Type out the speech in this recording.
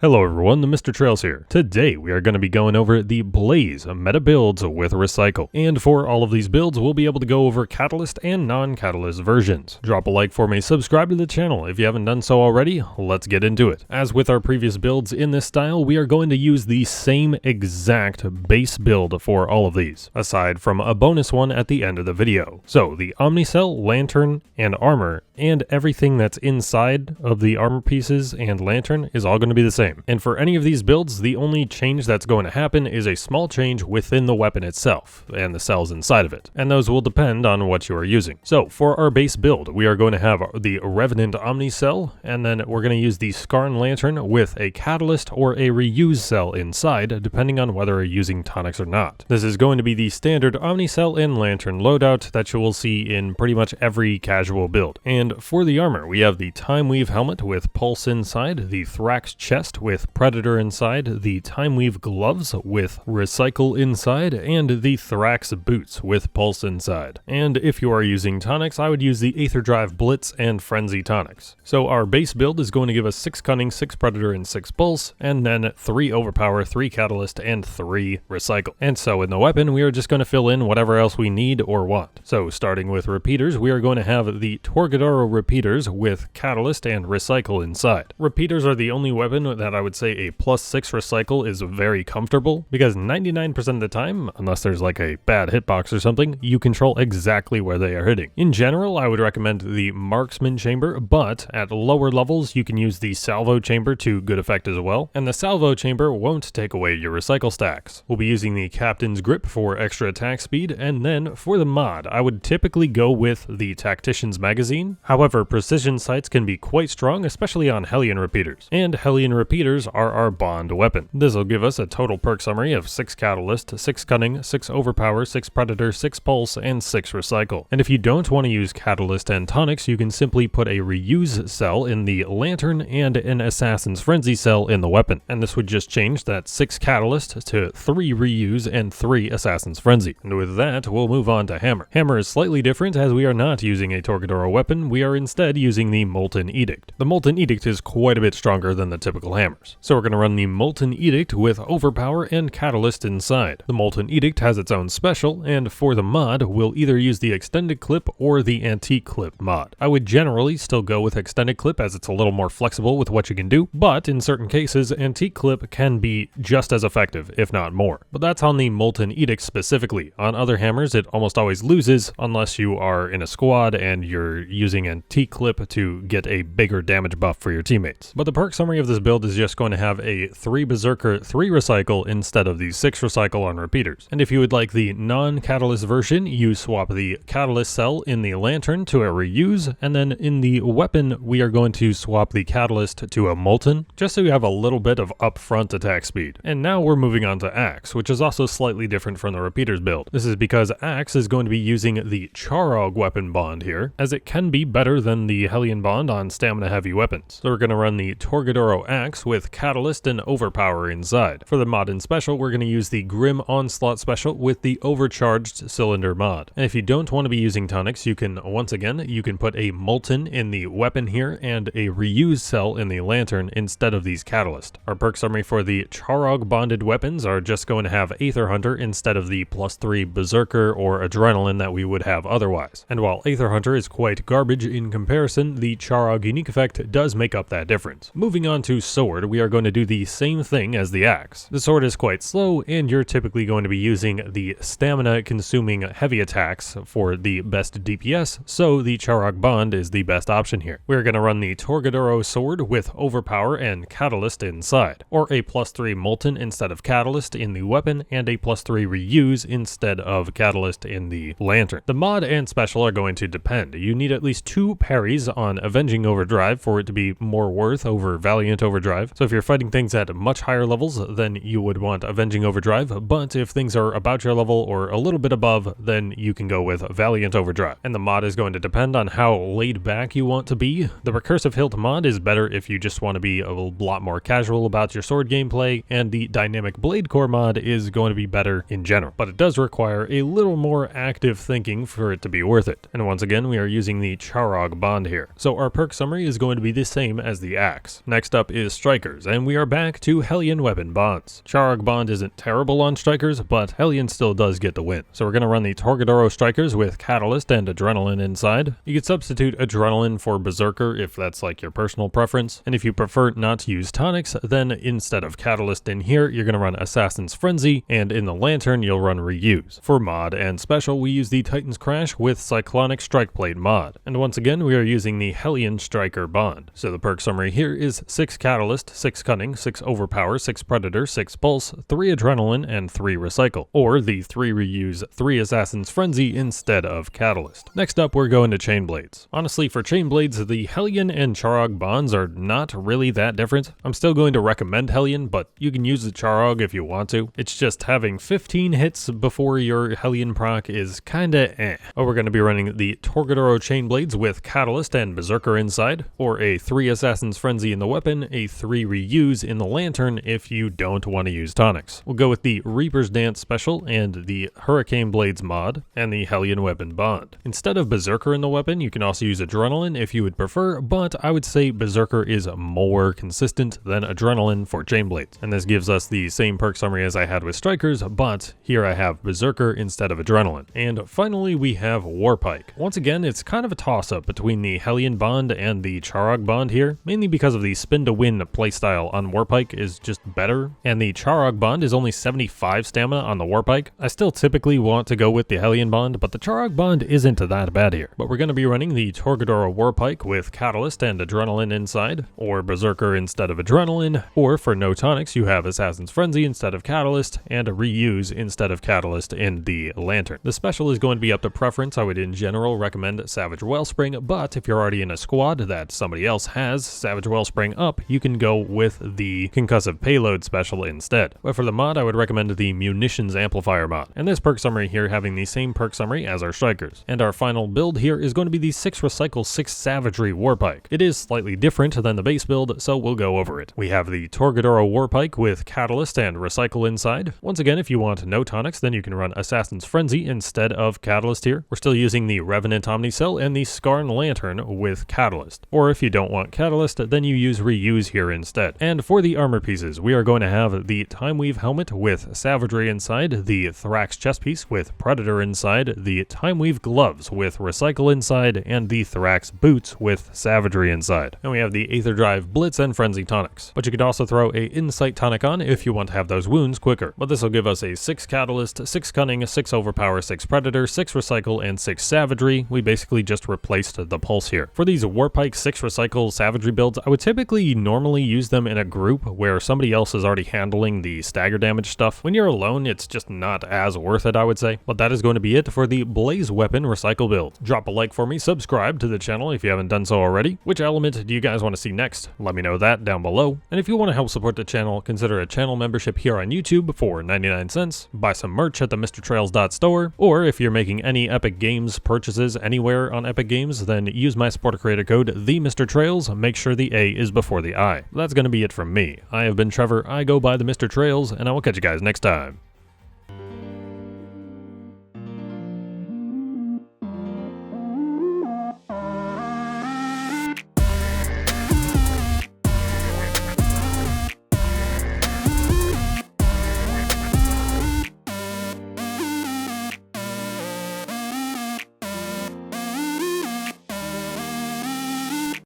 Hello everyone, TheMrTrails here. Today we are going to be going over the Blaze meta builds with Recycle. And for all of these builds, we'll be able to go over Catalyst and non-Catalyst versions. Drop a like for me, subscribe to the channel if you haven't done so already. Let's get into it. As with our previous builds in this style, we are going to use the same exact base build for all of these, aside from a bonus one at the end of the video. So the Omnicell, Lantern, and Armor, and everything that's inside of the armor pieces and Lantern is all going to be the same. And for any of these builds, the only change that's going to happen is a small change within the weapon itself and the cells inside of it. And those will depend on what you are using. So for our base build, we are going to have the Revenant Omnicell, and then we're going to use the Skarn Lantern with a Catalyst or a reuse cell inside, depending on whether you're using tonics or not. This is going to be the standard Omnicell and Lantern loadout that you will see in pretty much every casual build. And for the armor, we have the Time Weave helmet with Pulse inside, the Thrax chest with Predator inside, the Time Weave gloves with Recycle inside, and the Thrax boots with Pulse inside. And if you are using tonics, I would use the Aether Drive Blitz and Frenzy tonics. So our base build is going to give us 6 Cunning, 6 Predator, and 6 Pulse, and then 3 Overpower, 3 Catalyst, and 3 Recycle. And so in the weapon, we are just going to fill in whatever else we need or want. So starting with repeaters, we are going to have the Torgadoro repeaters with Catalyst and Recycle inside. Repeaters are the only weapon that I would say a +6 Recycle is very comfortable, because 99% of the time, unless there's like a bad hitbox or something, you control exactly where they are hitting. In general, I would recommend the Marksman Chamber, but at lower levels, you can use the Salvo Chamber to good effect as well, and the Salvo Chamber won't take away your Recycle stacks. We'll be using the Captain's Grip for extra attack speed, and then for the mod, I would typically go with the Tactician's Magazine. However, precision sights can be quite strong, especially on Hellion repeaters, and Hellion repeaters are our bond weapon. This will give us a total perk summary of 6 Catalyst, 6 Cunning, 6 Overpower, 6 Predator, 6 Pulse, and 6 Recycle. And if you don't want to use Catalyst and tonics, you can simply put a reuse cell in the Lantern and an Assassin's Frenzy cell in the weapon. And this would just change that 6 Catalyst to 3 reuse and 3 Assassin's Frenzy. And with that, we'll move on to Hammer. Hammer is slightly different, as we are not using a Torgadoro weapon, we are instead using the Molten Edict. The Molten Edict is quite a bit stronger than the typical hammers. So we're going to run the Molten Edict with Overpower and Catalyst inside. The Molten Edict has its own special, and for the mod, we'll either use the Extended Clip or the Antique Clip mod. I would generally still go with Extended Clip, as it's a little more flexible with what you can do, but in certain cases, Antique Clip can be just as effective, if not more. But that's on the Molten Edict specifically. On other hammers, it almost always loses unless you are in a squad and you're using Antique Clip to get a bigger damage buff for your teammates. But the perk summary of this build is just going to have a 3 Berserker, 3 Recycle instead of the 6 Recycle on repeaters. And if you would like the non-Catalyst version, you swap the Catalyst cell in the Lantern to a reuse, and then in the weapon, we are going to swap the Catalyst to a Molten, just so you have a little bit of upfront attack speed. And now we're moving on to Axe, which is also slightly different from the repeaters build. This is because Axe is going to be using the Charog weapon bond here, as it can be better than the Hellion bond on stamina heavy weapons. So we're going to run the Torgadoro Axe with Catalyst and Overpower inside. For the mod and special, we're going to use the Grim Onslaught special with the Overcharged Cylinder mod. And if you don't want to be using tonics, you can, once again, you can put a Molten in the weapon here and a reuse cell in the Lantern instead of these Catalyst. Our perk summary for the Charog bonded weapons are just going to have Aether Hunter instead of the +3 Berserker or Adrenaline that we would have otherwise. And while Aether Hunter is quite garbage in comparison, the Charog unique effect does make up that difference. Moving on to Sword, we are going to do the same thing as the Axe. The Sword is quite slow, and you're typically going to be using the stamina consuming heavy attacks for the best DPS, so the Charog bond is the best option here. We're going to run the Torgadoro Sword with Overpower and Catalyst inside, or a +3 Molten instead of Catalyst in the weapon, and a +3 reuse instead of Catalyst in the Lantern. The mod and special are going to depend. You need at least 2 parries on Avenging Overdrive for it to be more worth over Valiant Overdrive. So if you're fighting things at much higher levels, then you would want Avenging Overdrive, but if things are about your level or a little bit above, then you can go with Valiant Overdrive. And the mod is going to depend on how laid back you want to be. The Recursive Hilt mod is better if you just want to be a lot more casual about your sword gameplay, and the Dynamic Blade Core mod is going to be better in general, but it does require a little more active thinking for it to be worth it. And once again, we are using the Charog bond here. So our perk summary is going to be the same as the Axe. Next up is strikers, and we are back to Hellion weapon bonds. Charog bond isn't terrible on strikers, but Hellion still does get the win. So we're going to run the Torgadoro strikers with Catalyst and Adrenaline inside. You could substitute Adrenaline for Berserker if that's like your personal preference, and if you prefer not to use tonics, then instead of Catalyst in here, you're going to run Assassin's Frenzy, and in the Lantern you'll run Reuse. For mod and special, we use the Titan's Crash with Cyclonic Strike Plate mod, and once again we are using the Hellion striker bond. So the perk summary here is 6 Catalyst, 6 Cunning, 6 Overpower, 6 Predator, 6 Pulse, 3 Adrenaline, and 3 Recycle, or the 3 Reuse, 3 Assassin's Frenzy instead of Catalyst. Next up, we're going to Chain Blades. Honestly, for Chain Blades, the Hellion and Charog bonds are not really that different. I'm still going to recommend Hellion, but you can use the Charog if you want to. It's just having 15 hits before your Hellion proc is kinda eh. Oh, we're going to be running the Torgadoro Chain Blades with Catalyst and Berserker inside, or a 3 Assassin's Frenzy in the weapon, a 3 Reuse in the Lantern if you don't want to use tonics. We'll go with the Reaper's Dance special and the Hurricane Blades mod, and the Hellion weapon bond. Instead of Berserker in the weapon, you can also use Adrenaline if you would prefer, but I would say Berserker is more consistent than Adrenaline for Chain Blades. And this gives us the same perk summary as I had with Strikers, but here I have Berserker instead of Adrenaline. And finally we have Pike. Once again, it's kind of a toss-up between the Hellion bond and the Charog bond here, mainly because of the spin to win playstyle on Pike is just better, and the Charog bond is only 75 stamina on the Pike. I still typically want to go with the Hellion bond, but the Charog bond isn't that bad here. But we're going to be running the Torgadoro Pike with Catalyst and Adrenaline inside, or Berserker instead of Adrenaline, or for no tonics you have Assassin's Frenzy instead of Catalyst, and a Reuse instead of Catalyst in the Lantern. The special is going to be up to preference. I would in general recommend Savage Wellspring, but if you're already in a squad that somebody else has Savage Wellspring up, you can go with the Concussive Payload special instead. But for the mod, I would recommend the Munitions Amplifier mod, and this perk summary here having the same perk summary as our strikers. And our final build here is going to be the 6 Recycle 6 Savagery Warpike. It is slightly different than the base build, so we'll go over it. We have the Torgadoro Warpike with Catalyst and Recycle inside. Once again, if you want no tonics, then you can run Assassin's Frenzy instead of Catalyst here. We're still using the Revenant Omnicell and the Skarn Lantern with Catalyst. Or if you don't want Catalyst, then you use Reuse here instead. And for the armor pieces, we are going to have the Timeweave Helmet with Savagery inside, the Thrax Chest Piece with Predator inside, the Timeweave Gloves with Recycle inside, and the Thrax Boots with Savagery inside. And we have the Aether Drive Blitz and Frenzy tonics. But you could also throw a Insight tonic on if you want to have those wounds quicker. But this will give us a 6 Catalyst, 6 Cunning, 6 Overpower, 6 Predator, 6 Recycle, and 6 Savagery. We basically just replaced the Pulse here. For these Warpike 6 Recycle Savagery builds, I would typically normally use them in a group where somebody else is already handling the stagger damage stuff. When you're alone, it's just not as worth it, I would say. But that is going to be it for the Blaze Weapon Recycle build. Drop a like for me, subscribe to the channel if you haven't done so already. Which element do you guys want to see next? Let me know that down below. And if you want to help support the channel, consider a channel membership here on YouTube for 99 cents, buy some merch at the TheMrTrails.store, or if you're making any Epic Games purchases anywhere on Epic Games, then use my supporter creator code TheMrTrails. Make sure the A is before the I. That's going to be it from me. I have been Trevor, I go by TheMrTrails, and I will catch you guys next time.